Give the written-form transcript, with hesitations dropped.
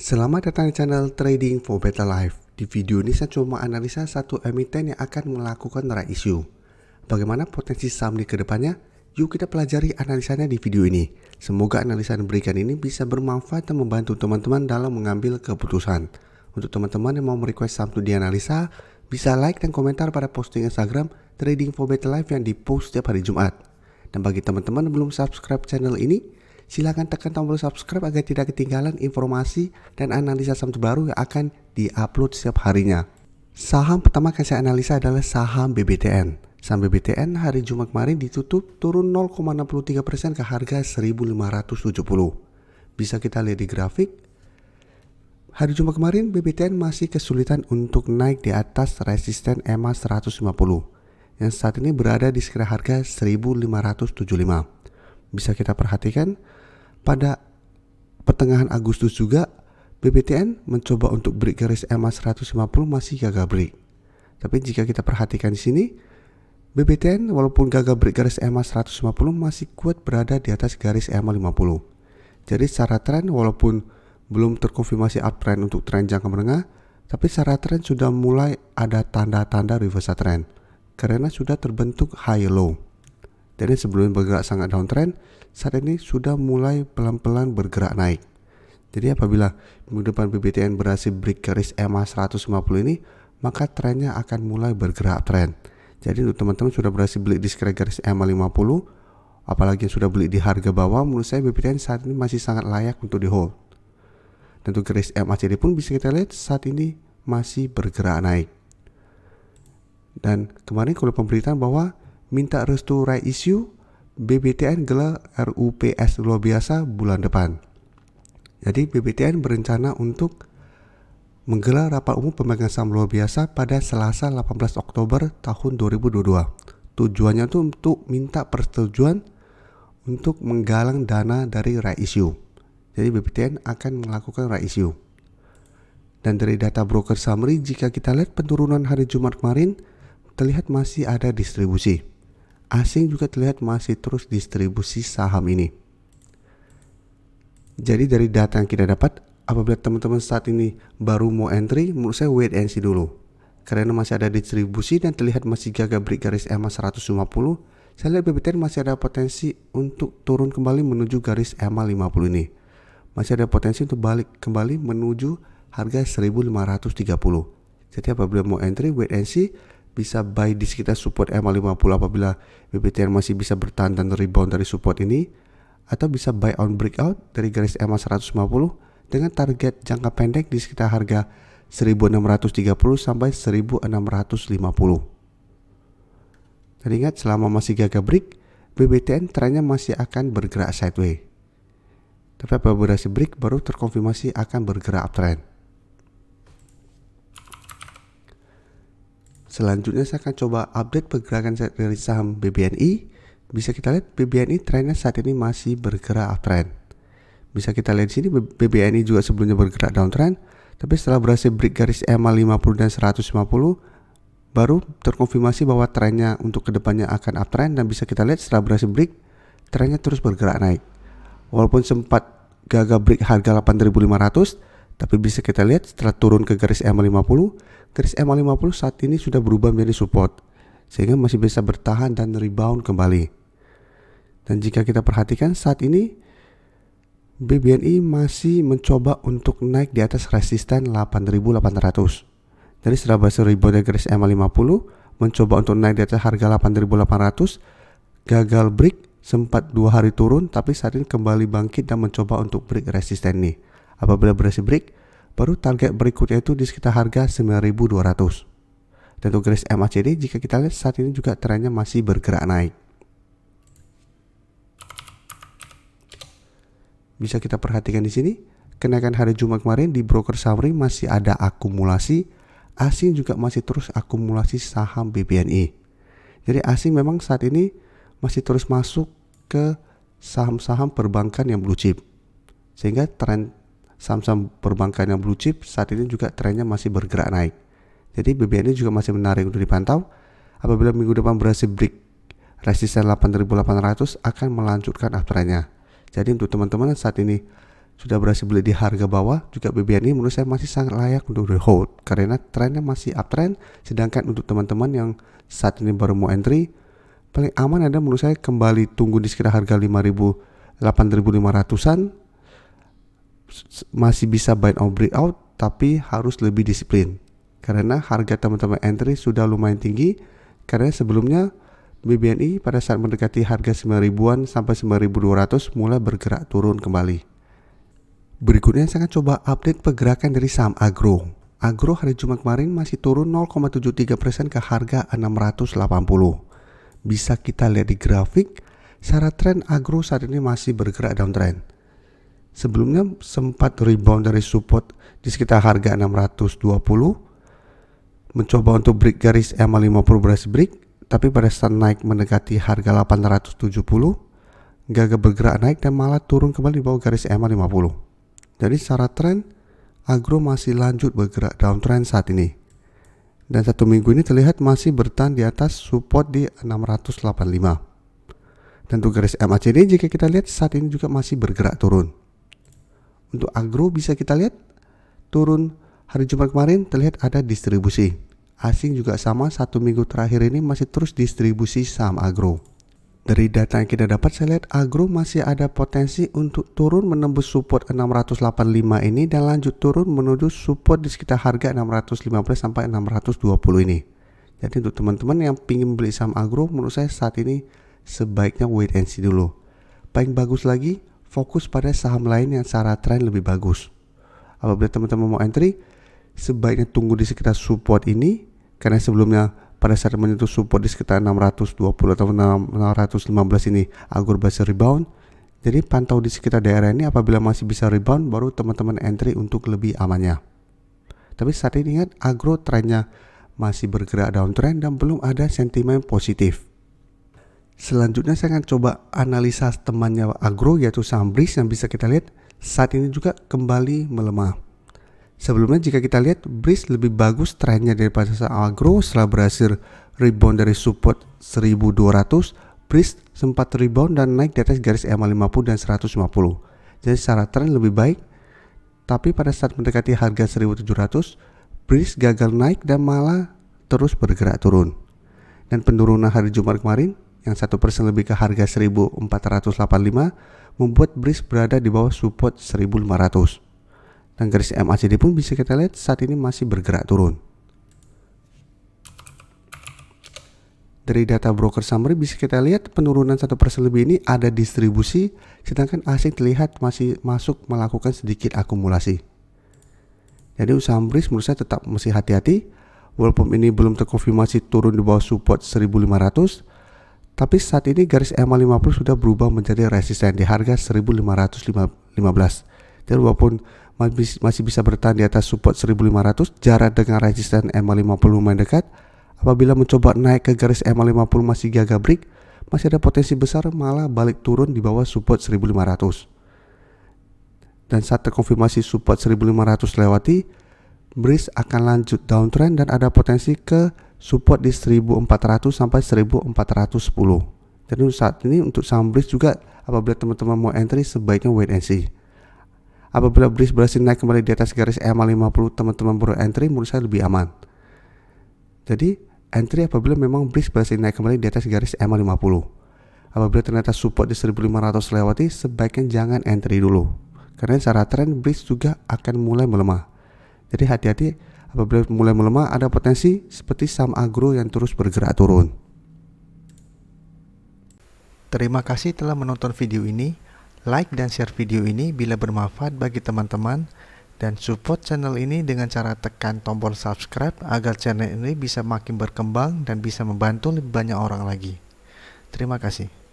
Selamat datang di channel Trading for Better Life. Di video ini saya coba analisa satu emiten yang akan melakukan right issue. Bagaimana potensi saham di kedepannya? Yuk kita pelajari analisanya di video ini. Semoga analisa yang diberikan ini bisa bermanfaat dan membantu teman-teman dalam mengambil keputusan. Untuk teman-teman yang mau merequest saham untuk dianalisa, bisa like dan komentar pada posting Instagram Trading for Better Life yang dipost setiap hari Jumat. Dan bagi teman-teman yang belum subscribe channel ini, silakan tekan tombol subscribe agar tidak ketinggalan informasi dan analisa saham terbaru yang akan diupload setiap harinya. Saham pertama yang saya analisa adalah saham BBTN. Saham BBTN hari Jumat kemarin ditutup turun 0,63% ke harga 1.570. Bisa kita lihat di grafik. Hari Jumat kemarin BBTN masih kesulitan untuk naik di atas resisten EMA 150 yang saat ini berada di sekitar harga 1.575. Bisa kita perhatikan pada pertengahan Agustus juga BBTN mencoba untuk break garis EMA 150 masih gagal break. Tapi jika kita perhatikan di sini, BBTN walaupun gagal break garis EMA 150 masih kuat berada di atas garis EMA 50. Jadi secara tren walaupun belum terkonfirmasi uptrend untuk tren jangka menengah, tapi secara tren sudah mulai ada tanda-tanda reversal trend karena sudah terbentuk high low. Dan sebelum bergerak sangat downtrend, saat ini sudah mulai pelan-pelan bergerak naik. Jadi apabila minggu depan BBTN berhasil break garis EMA 150 ini, maka trennya akan mulai bergerak trend. Jadi untuk teman-teman sudah berhasil beli di sekitar garis EMA 50, apalagi yang sudah beli di harga bawah, menurut saya BBTN saat ini masih sangat layak untuk di hold. Dan untuk garis MACD pun bisa kita lihat saat ini masih bergerak naik. Dan kemarin kalau pemberitaan bahwa minta restu right issue, BBTN gelar RUPS luar biasa bulan depan. Jadi BBTN berencana untuk menggelar rapat umum pemegang saham luar biasa pada Selasa 18 Oktober tahun 2022. Tujuannya itu untuk minta persetujuan untuk menggalang dana dari right issue. Jadi BBTN akan melakukan right issue. Dan dari data broker summary, jika kita lihat penurunan hari Jumat kemarin, terlihat masih ada distribusi. Asing juga terlihat masih terus distribusi saham ini. Jadi dari data yang kita dapat, apabila teman-teman saat ini baru mau entry, menurut saya wait and see dulu. Karena masih ada distribusi dan terlihat masih gagal break garis EMA 150, saya lihat BBTN masih ada potensi untuk turun kembali menuju garis EMA 50 ini. Masih ada potensi untuk balik kembali menuju harga 1.530. Jadi apabila mau entry, wait and see, bisa buy di sekitar support EMA 50 apabila BBTN masih bisa bertahan dan rebound dari support ini, atau bisa buy on breakout dari garis EMA 150 dengan target jangka pendek di sekitar harga 1630 sampai 1650. Dan ingat, selama masih gagal break, BBTN trennya masih akan bergerak sideways. Tapi apabila berhasil break baru terkonfirmasi akan bergerak uptrend. Selanjutnya saya akan coba update pergerakan dari saham BBNI. Bisa kita lihat BBNI trennya saat ini masih bergerak uptrend. Bisa kita lihat di sini BBNI juga sebelumnya bergerak downtrend, tapi setelah berhasil break garis EMA 50 dan 150 baru terkonfirmasi bahwa trennya untuk kedepannya akan uptrend, dan bisa kita lihat setelah berhasil break trennya terus bergerak naik. Walaupun sempat gagal break harga 8.500, tapi bisa kita lihat setelah turun ke garis EMA 50, garis EMA 50 saat ini sudah berubah menjadi support, sehingga masih bisa bertahan dan rebound kembali. Dan jika kita perhatikan saat ini BBNI masih mencoba untuk naik di atas resisten 8.800. Jadi setelah berhasil rebound dari garis EMA 50, mencoba untuk naik di atas harga 8.800, gagal break, sempat 2 hari turun, tapi saat ini kembali bangkit dan mencoba untuk break resisten nih. Apabila berhasil break, baru target berikutnya itu di sekitar harga 9.200. Dan untuk garis MACD, jika kita lihat saat ini juga trennya masih bergerak naik. Bisa kita perhatikan di sini, kenaikan hari Jumat kemarin di broker summary masih ada akumulasi, asing juga masih terus akumulasi saham BBNI. Jadi asing memang saat ini masih terus masuk ke saham-saham perbankan yang blue chip. Sehingga tren saham-saham perbankan yang blue chip saat ini juga trennya masih bergerak naik. Jadi BBNI juga masih menarik untuk dipantau. Apabila minggu depan berhasil break resisten 8.800 akan melanjutkan uptrendnya. Jadi untuk teman-teman saat ini sudah berhasil beli di harga bawah, juga BBNI menurut saya masih sangat layak untuk di hold karena trennya masih uptrend. Sedangkan untuk teman-teman yang saat ini baru mau entry, paling aman ada menurut saya kembali tunggu di sekitar harga 8.500-an. Masih bisa buy or break out, tapi harus lebih disiplin karena harga teman-teman entry sudah lumayan tinggi. Karena sebelumnya BBNI pada saat mendekati harga 9.000-an sampai 9.200 mulai bergerak turun kembali. Berikutnya saya akan coba update pergerakan dari saham agro. Agro hari Jumat kemarin masih turun 0,73% ke harga 680. Bisa kita lihat di grafik, secara tren agro saat ini masih bergerak downtrend. Sebelumnya sempat rebound dari support di sekitar harga 620, mencoba untuk break garis EMA 50 berhasil break, tapi pada saat naik mendekati harga 870 gagal bergerak naik dan malah turun kembali di bawah garis EMA 50. Jadi secara tren agro masih lanjut bergerak downtrend saat ini. Dan satu minggu ini terlihat masih bertahan di atas support di 685. Dan untuk garis MACD jika kita lihat saat ini juga masih bergerak turun. Untuk agro bisa kita lihat turun hari Jumat kemarin terlihat ada distribusi. Asing juga sama, satu minggu terakhir ini masih terus distribusi saham agro. Dari data yang kita dapat saya lihat agro masih ada potensi untuk turun menembus support 685 ini dan lanjut turun menuju support di sekitar harga 615 sampai 620 ini. Jadi untuk teman-teman yang ingin beli saham agro menurut saya saat ini sebaiknya wait and see dulu. Paling bagus lagi fokus pada saham lain yang secara tren lebih bagus. Apabila teman-teman mau entry, sebaiknya tunggu di sekitar support ini karena sebelumnya pada saat menyentuh support di sekitar 620 atau 615 ini agro berhasil rebound. Jadi pantau di sekitar daerah ini, apabila masih bisa rebound baru teman-teman entry untuk lebih amannya. Tapi saat ini ingat agro trennya masih bergerak downtrend dan belum ada sentimen positif. Selanjutnya saya akan coba analisa temannya agro yaitu saham BRIS yang bisa kita lihat saat ini juga kembali melemah. Sebelumnya jika kita lihat BRIS lebih bagus trennya daripada saham agro. Setelah berhasil rebound dari support 1200, BRIS sempat rebound dan naik di atas garis EMA 50 dan 150. Jadi secara tren lebih baik. Tapi pada saat mendekati harga 1700, BRIS gagal naik dan malah terus bergerak turun. Dan penurunan hari Jumat kemarin yang 1% lebih ke harga 1485 membuat BRIS berada di bawah support 1500. Dan garis MACD pun bisa kita lihat saat ini masih bergerak turun. Dari data broker summary bisa kita lihat penurunan 1% lebih ini ada distribusi, sedangkan asing terlihat masih masuk melakukan sedikit akumulasi. Jadi usaha BRIS menurut saya tetap mesti hati-hati. Walaupun ini belum terkonfirmasi turun di bawah support 1500, tapi saat ini garis EMA 50 sudah berubah menjadi resisten di harga 1515. Jadi walaupun masih bisa bertahan di atas support 1500, jarak dengan resisten EMA 50 lumayan dekat. Apabila mencoba naik ke garis EMA 50 masih gagal break, masih ada potensi besar malah balik turun di bawah support 1500. Dan saat terkonfirmasi support 1500 lewati, BRIS akan lanjut downtrend dan ada potensi ke support di 1400 sampai 1410. Jadi saat ini untuk saham BRIS juga apabila teman-teman mau entry sebaiknya wait and see. Apabila BRIS berhasil naik kembali di atas garis EMA 50, teman-teman baru entry menurut saya lebih aman. Jadi entry apabila memang BRIS berhasil naik kembali di atas garis EMA 50. Apabila ternyata support di 1500 lewati, sebaiknya jangan entry dulu. Karena secara tren BRIS juga akan mulai melemah. Jadi hati-hati apabila mulai melemah ada potensi seperti saham agro yang terus bergerak turun. Terima kasih telah menonton video ini. Like dan share video ini bila bermanfaat bagi teman-teman. Dan support channel ini dengan cara tekan tombol subscribe agar channel ini bisa makin berkembang dan bisa membantu lebih banyak orang lagi. Terima kasih.